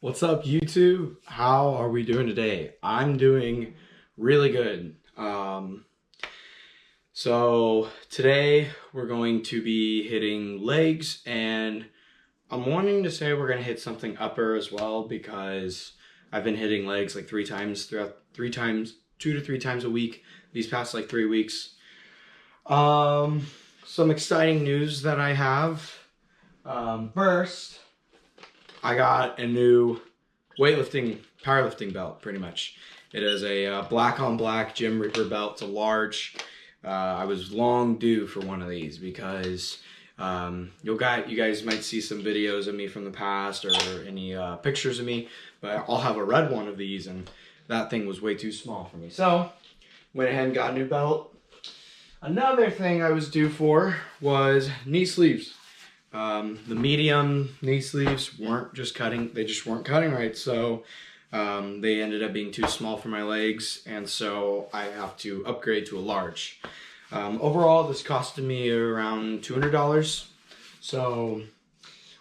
What's up, YouTube? How are we doing today? I'm doing really good. So today we're going to be hitting legs, and I'm wanting to say we're going to hit something upper as well because I've been hitting legs like two to three times a week these past like 3 weeks. Some exciting news that I have. First, I got a new powerlifting belt, pretty much. It is a black on black Gym Reaper belt. It's a large. I was long due for one of these because you guys might see some videos of me from the past or any pictures of me, but I'll have a red one of these, and that thing was way too small for me. So went ahead and got a new belt. Another thing I was due for was knee sleeves. The medium knee sleeves weren't just cutting, they just weren't cutting right, so they ended up being too small for my legs, and so I have to upgrade to a large. Overall, this costed me around $200, so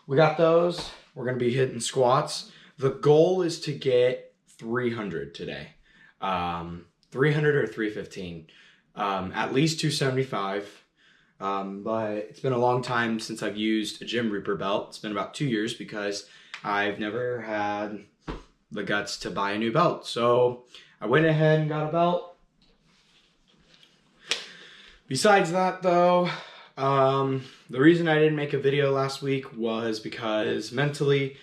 we got those. We're going to be hitting squats. The goal is to get 300 today, 300 or 315, at least 275. But it's been a long time since I've used a Gym Reaper belt. It's been about 2 years because I've never had the guts to buy a new belt. So I went ahead and got a belt. Besides that though, the reason I didn't make a video last week was because mentally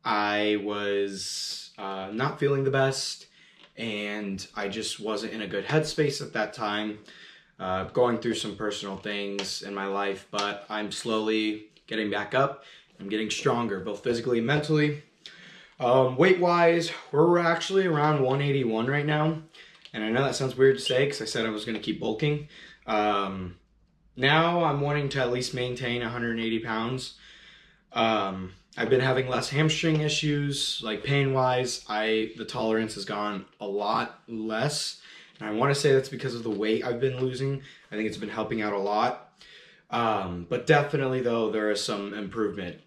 I was not feeling the best, and I just wasn't in a good headspace at that time. Going through some personal things in my life, but I'm slowly getting back up. I'm getting stronger, both physically and mentally. Weight-wise, we're actually around 181 right now, and I know that sounds weird to say because I said I was going to keep bulking. Now I'm wanting to at least maintain 180 pounds. I've been having less hamstring issues, like pain-wise. The tolerance has gone a lot less. And I want to say that's because of the weight I've been losing. I think it's been helping out a lot. But definitely, though, there is some improvement.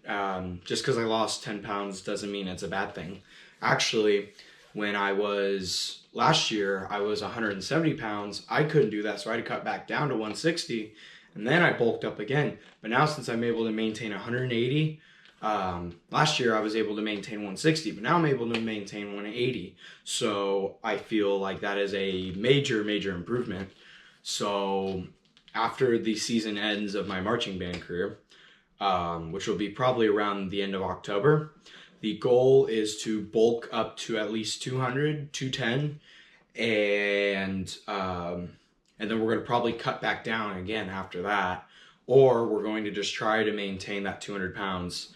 Just because I lost 10 pounds doesn't mean it's a bad thing. Actually, when I was last year, I was 170 pounds. I couldn't do that, so I had to cut back down to 160. And then I bulked up again. But now, since I'm able to maintain 180, last year I was able to maintain 160, but now I'm able to maintain 180. So I feel like that is a major improvement. So after the season ends of my marching band career, which will be probably around the end of October, the goal is to bulk up to at least 200, 210, and then we're going to probably cut back down again after that, or we're going to just try to maintain that 200 pounds.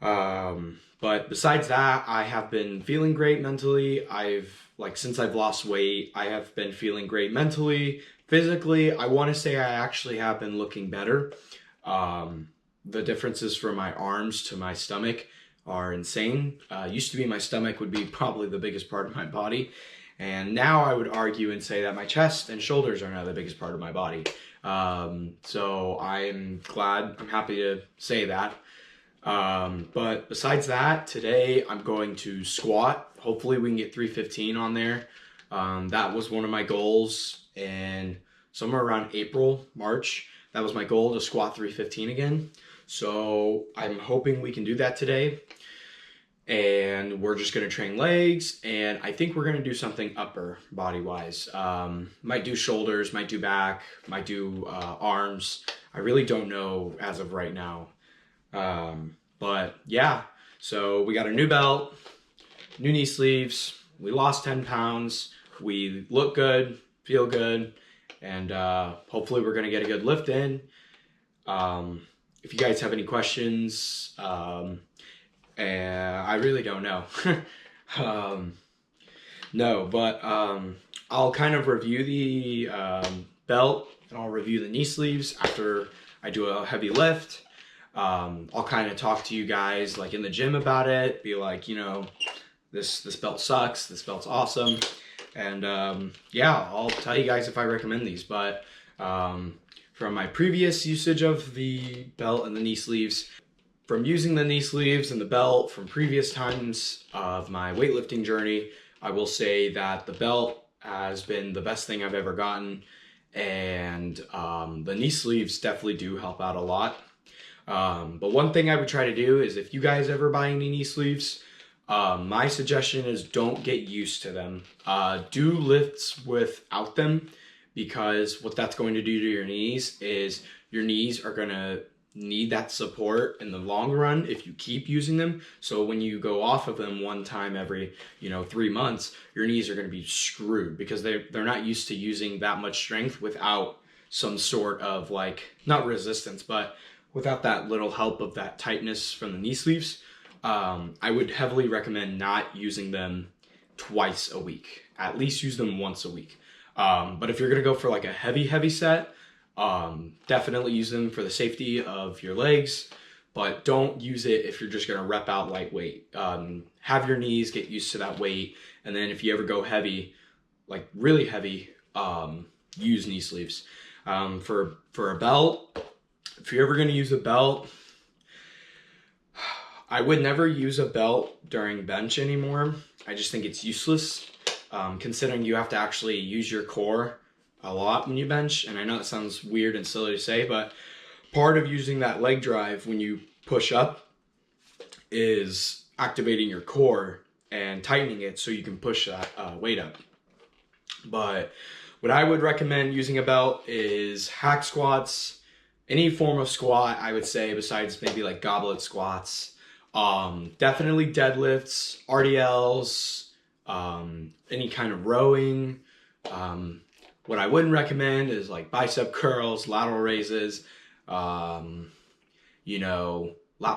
But besides that, I have been feeling great mentally. Since I've lost weight, I have been feeling great mentally. Physically, I want to say I actually have been looking better. The differences from my arms to my stomach are insane. Used to be my stomach would be probably the biggest part of my body. And now I would argue and say that my chest and shoulders are now the biggest part of my body. So I'm happy to say that. But besides that, today I'm going to squat. Hopefully we can get 315 on there. That was one of my goals, and somewhere around April, March, that was my goal, to squat 315 again. So I'm hoping we can do that today. And we're just going to train legs, and I think we're going to do something upper body-wise. Might do shoulders, might do back, might do arms. I really don't know as of right now. But yeah, so we got a new belt, new knee sleeves, we lost 10 pounds, we look good, feel good, and hopefully we're going to get a good lift in. If you guys have any questions, I really don't know. No, but I'll kind of review the belt, and I'll review the knee sleeves after I do a heavy lift. I'll kind of talk to you guys like in the gym about it, be like, this belt sucks, this belt's awesome, and yeah, I'll tell you guys if I recommend these. But from my previous usage of the belt and the knee sleeves, from using the knee sleeves and the belt from previous times of my weightlifting journey, I will say that the belt has been the best thing I've ever gotten, and the knee sleeves definitely do help out a lot. But one thing I would try to do is, if you guys ever buy any knee sleeves, my suggestion is don't get used to them. Do lifts without them, because what that's going to do to your knees is your knees are going to need that support in the long run if you keep using them. So when you go off of them one time every 3 months, your knees are going to be screwed, because they're not used to using that much strength without some sort of, like, not resistance, but without that little help of that tightness from the knee sleeves. I would heavily recommend not using them twice a week. At least use them once a week. But if you're gonna go for like a heavy set, definitely use them for the safety of your legs, but don't use it if you're just gonna rep out lightweight. Have your knees get used to that weight, and then if you ever go heavy, like really heavy, use knee sleeves. For a belt, if you're ever gonna use a belt, I would never use a belt during bench anymore. I just think it's useless, considering you have to actually use your core a lot when you bench. And I know it sounds weird and silly to say, but part of using that leg drive when you push up is activating your core and tightening it so you can push that weight up. But what I would recommend using a belt is hack squats, any form of squat, I would say, besides maybe like goblet squats. Definitely deadlifts, RDLs, any kind of rowing. What I wouldn't recommend is like bicep curls, lateral raises, lat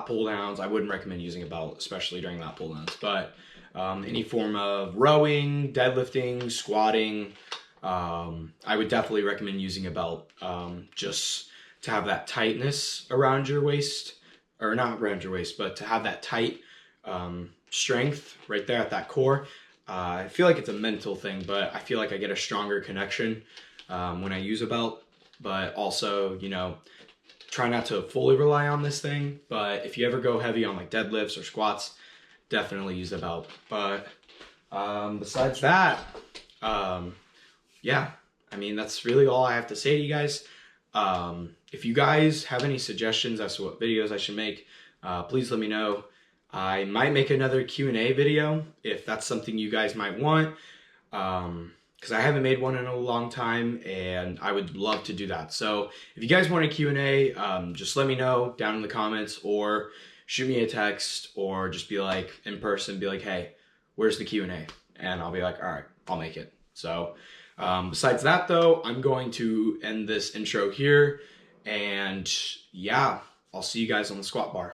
pull downs. I wouldn't recommend using a belt, especially during lat pull downs. But any form of rowing, deadlifting, squatting, I would definitely recommend using a belt, just to have that tightness around your waist. Or not around your waist, but to have that tight strength right there at that core. I feel like it's a mental thing, but I feel like I get a stronger connection when I use a belt. But also, try not to fully rely on this thing. But if you ever go heavy on like deadlifts or squats, definitely use a belt. But besides that, yeah, I mean, that's really all I have to say to you guys. If you guys have any suggestions as to what videos I should make, please let me know. I might make another Q&A video if that's something you guys might want, because I haven't made one in a long time and I would love to do that. So if you guys want a Q&A, just let me know down in the comments, or shoot me a text, or just be like in person, be like, hey, where's the Q&A? And I'll be like, all right, I'll make it. So besides that though, I'm going to end this intro here, and yeah, I'll see you guys on the squat bar.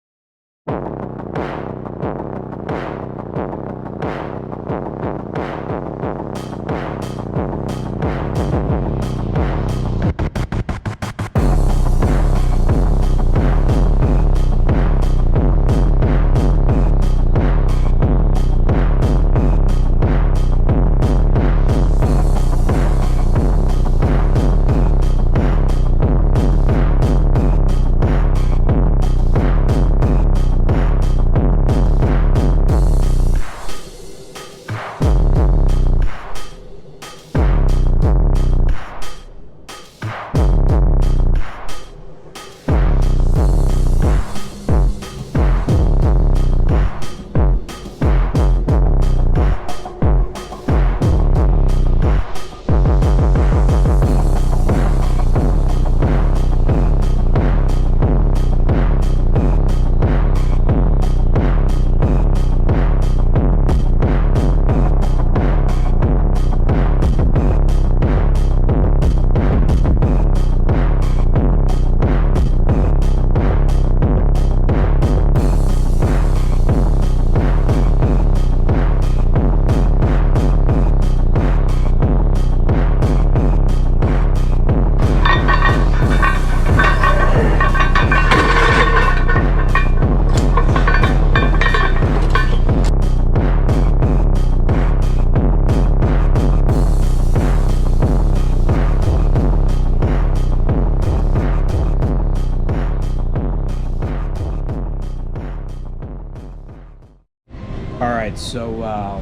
All right, so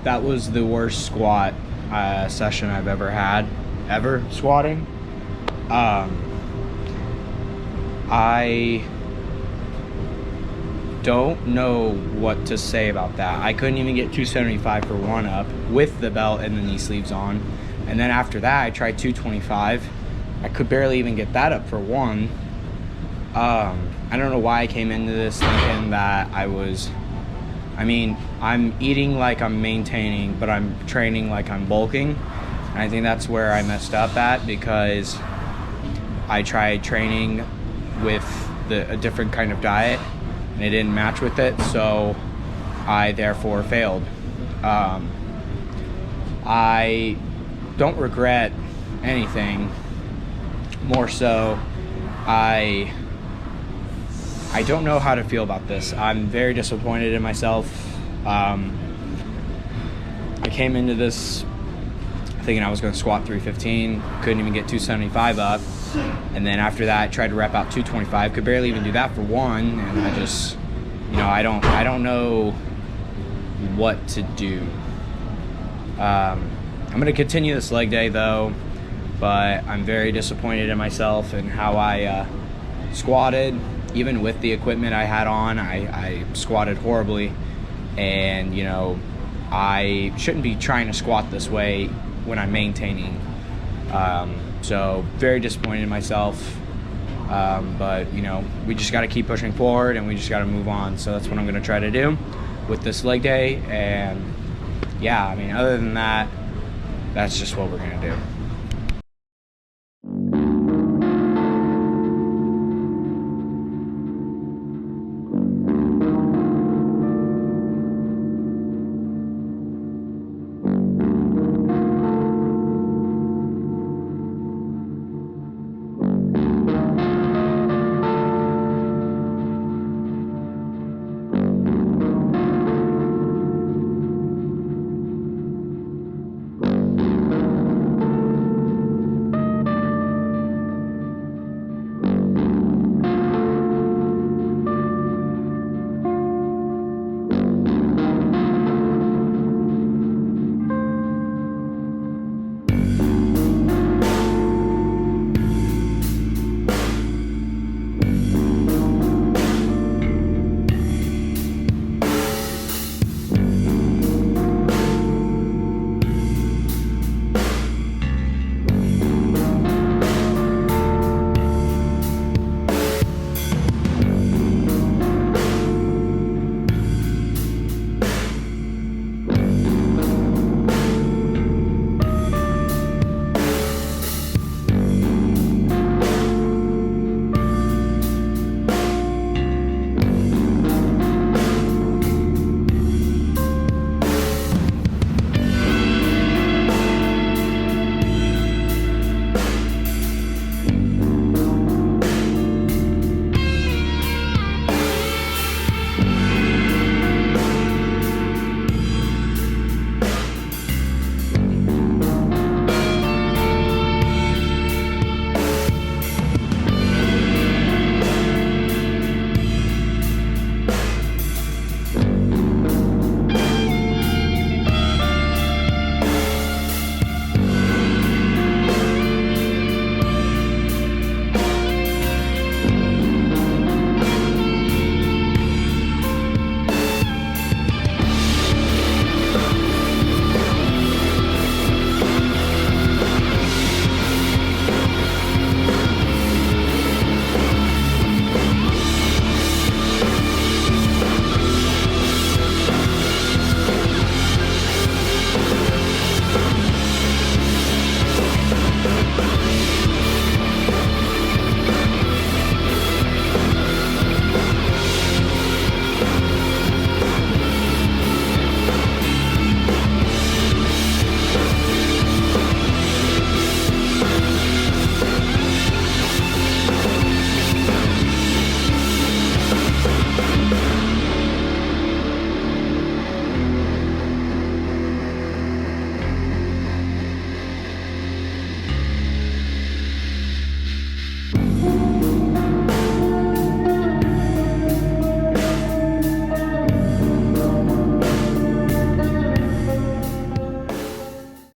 that was the worst squat session I've ever had, ever squatting. I don't know what to say about that. I couldn't even get 275 for one up with the belt and the knee sleeves on. And then after that, I tried 225. I could barely even get that up for one. I don't know why I came into this thinking that I'm eating like I'm maintaining, but I'm training like I'm bulking. And I think that's where I messed up at, because I tried training with a different kind of diet and it didn't match with it, so I therefore failed. I don't regret anything. More so, I don't know how to feel about this. I'm very disappointed in myself. I came into this thinking I was going to squat 315, couldn't even get 275 up, and then after that I tried to rep out 225, could barely even do that for one, and I just, I don't know what to do. I'm going to continue this leg day though, but I'm very disappointed in myself and how I squatted. Even with the equipment I had on, I squatted horribly, and I shouldn't be trying to squat this way when I'm maintaining. So very disappointed in myself, but we just got to keep pushing forward and we just got to move on. So that's what I'm going to try to do with this leg day. And yeah, other than that, that's just what we're going to do.